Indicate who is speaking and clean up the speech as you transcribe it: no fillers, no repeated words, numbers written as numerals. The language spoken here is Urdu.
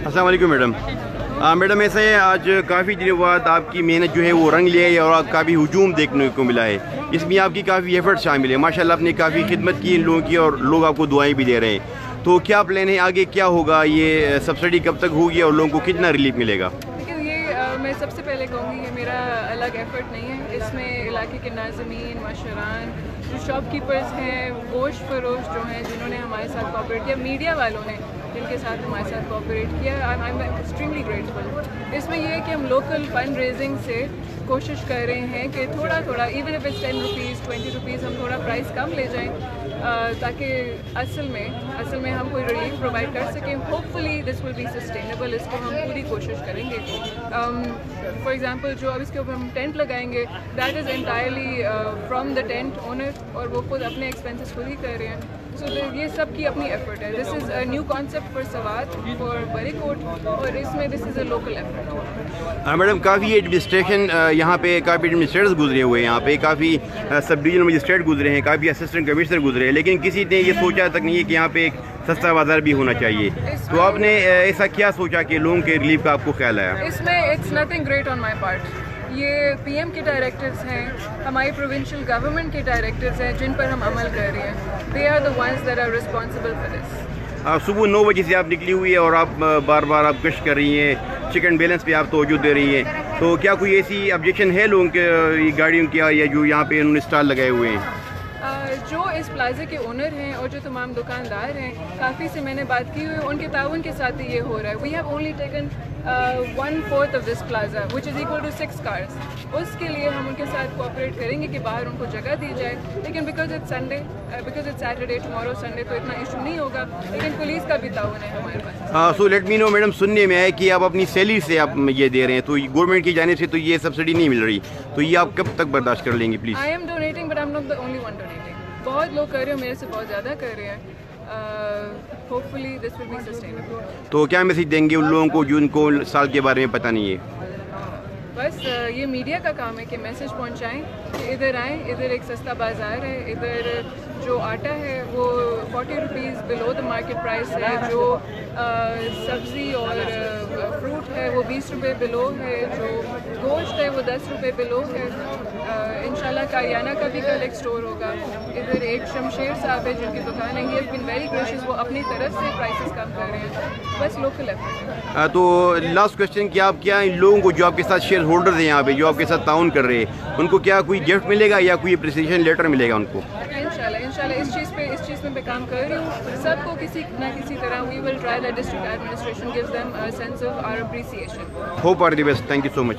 Speaker 1: السلام علیکم میڈم. میڈم ایسا ہے آج کافی دنوں بعد آپ کی محنت جو ہے وہ رنگ لے آئی اور آپ کافی ہجوم دیکھنے کو ملا ہے. اس میں آپ کی کافی ایفرٹ شامل ہے. ماشاءاللہ آپ نے کافی خدمت کی ان لوگوں کی اور لوگ آپ کو دعائیں بھی دے رہے ہیں. تو کیا پلان ہے آگے, کیا ہوگا, یہ سبسڈی کب تک ہوگی اور لوگوں کو کتنا ریلیف ملے گا؟
Speaker 2: لیکن یہ میں سب سے پہلے کہوں گی یہ میرا الگ ایفرٹ نہیں ہے. اس میں علاقے کے ناظمین, معاشران, جو شاپ کیپرز ہیں, گوشت فروش جو ہیں جنہوں نے ہمارے ساتھ کوآپریٹ کیا, میڈیا والوں نے جن کے ساتھ ہمارے ساتھ کوآپریٹ کیا, آئی ایم ایکسٹریملی گریٹفل. اس میں یہ ہے کہ ہم لوکل فنڈ ریزنگ سے کوشش کر رہے ہیں کہ تھوڑا تھوڑا even if it's 10 rupees 20 rupees ہم تھوڑا پرائز کم لے جائیں تاکہ اصل میں ہم کوئی ریلیف پرووائڈ کر سکیں. Hopefully this will be sustainable. اس کو ہم پوری کوشش کریں گے. فار ایگزامپل جو اب اس کے اوپر ہم ٹینٹ لگائیں گے that is entirely from the tent owner, اور وہ خود اپنے ایکسپینسز خود ہی کر رہے ہیں. سو یہ سب کی اپنی ایفرٹ ہے. This is a new concept for Swat, for Barikot, اور اس میں this is a local effort.
Speaker 1: Madam کافی ایڈمنسٹریشن یہاں پہ کافی ایڈمنسٹریٹرز گزرے ہوئے ہیں, یہاں پہ کافی سب ڈویژنل مجسٹریٹ گزرے ہیں, کافی اسسٹنٹ کمشنر گزرے ہیں, لیکن کسی نے یہ سوچا تک نہیں ہے کہ یہاں پہ ایک سستا بازار بھی ہونا چاہیے. تو آپ نے ایسا کیا سوچا کہ لوگوں کے ریلیف کا آپ کو خیال آیا؟
Speaker 2: اس میں it's nothing great on my part. یہ پی ایم کے ڈائریکٹرز ہیں, ہماری پروونشل گورنمنٹ کے ڈائریکٹرز ہیں جن پر ہم عمل کر رہے ہیں. They are the ones that are responsible for this.
Speaker 1: صبح 9 بجے سے آپ نکلی ہوئی ہے اور آپ بار بار آپ گشت کر رہی ہیں, چکن بیلنس پہ آپ توجہ دے رہی ہیں. تو کیا کوئی ایسی آبجیکشن ہے لوگوں کے گاڑیوں کی یا جو یہاں پہ انہوں نے اسٹال لگائے ہوئے ہیں؟
Speaker 2: جو اس پلازے کے اونر ہیں اور جو تمام دکاندار ہیں, کافی سے میں نے بات کی ہوئی, ان کے تعاون کے ساتھ ہی یہ ہو رہا ہے. We have only taken 1/4 of this plaza which is equal to 6 cars. اس کے لیے ہم ان کے ساتھ کوآپریٹ کریں گے کہ باہر ان کو جگہ دی جائے. لیکن because it's Sunday, because it's Saturday, tomorrow Sunday, تو اتنا ایشو نہیں ہوگا. لیکن پولیس کا بھی تعاون ہے ہمارے پاس.
Speaker 1: سو لیٹ می نو میڈم, سننے میں آئے کہ آپ اپنی سیلری سے آپ یہ دے رہے ہیں, تو گورنمنٹ کی جانب سے تو یہ سبسڈی نہیں مل رہی, تو یہ آپ کب تک برداشت کر لیں گے please?
Speaker 2: I am donating but I am not the only one donating. بہت لوگ کر رہے ہیں, میرے سے بہت زیادہ کر رہے ہیں. Hopefully this will be sustainable.
Speaker 1: تو کیا میسج دیں گے ان لوگوں کو جو ان کو سال کے بارے میں پتہ نہیں ہے؟
Speaker 2: بس یہ میڈیا کا کام ہے کہ میسج پہنچائیں کہ ادھر آئیں, ادھر ایک سستا بازار ہے, ادھر جو آٹا ہے وہ 40 rupees below the market price ہے, جو سبزی اور فروٹ ہے وہ 20 روپے بلو ہے, جو گوشت ہے وہ 10 روپے بلو ہے. انشاءاللہ کاریانہ کا بھی کل ایک اسٹور ہوگا. ادھر ایک شمشیر صاحب ہے جن کی دکان ہے, he has been very gracious, وہ اپنی طرف سے پرائسز کم کر رہے ہیں. بس لوکل ایفرٹ. تو
Speaker 1: لاسٹ کوشچن کہ آپ کیا ان لوگوں کو جو آپ کے ساتھ شیئر ہولڈرز ہیں یہاں پہ جو آپ کے ساتھ تعاون کر رہے ہیں, ان کو کیا کوئی گفٹ ملے گا یا کوئی اپریسیشن لیٹر ملے گا ان کو؟
Speaker 2: انشاءاللہ اس چیز پہ میں کام کر رہی ہوں. سب کو کسی نہ کسی طرح we will try that district administration gives them a sense of our appreciation.
Speaker 1: Hope for the best. Thank you so much.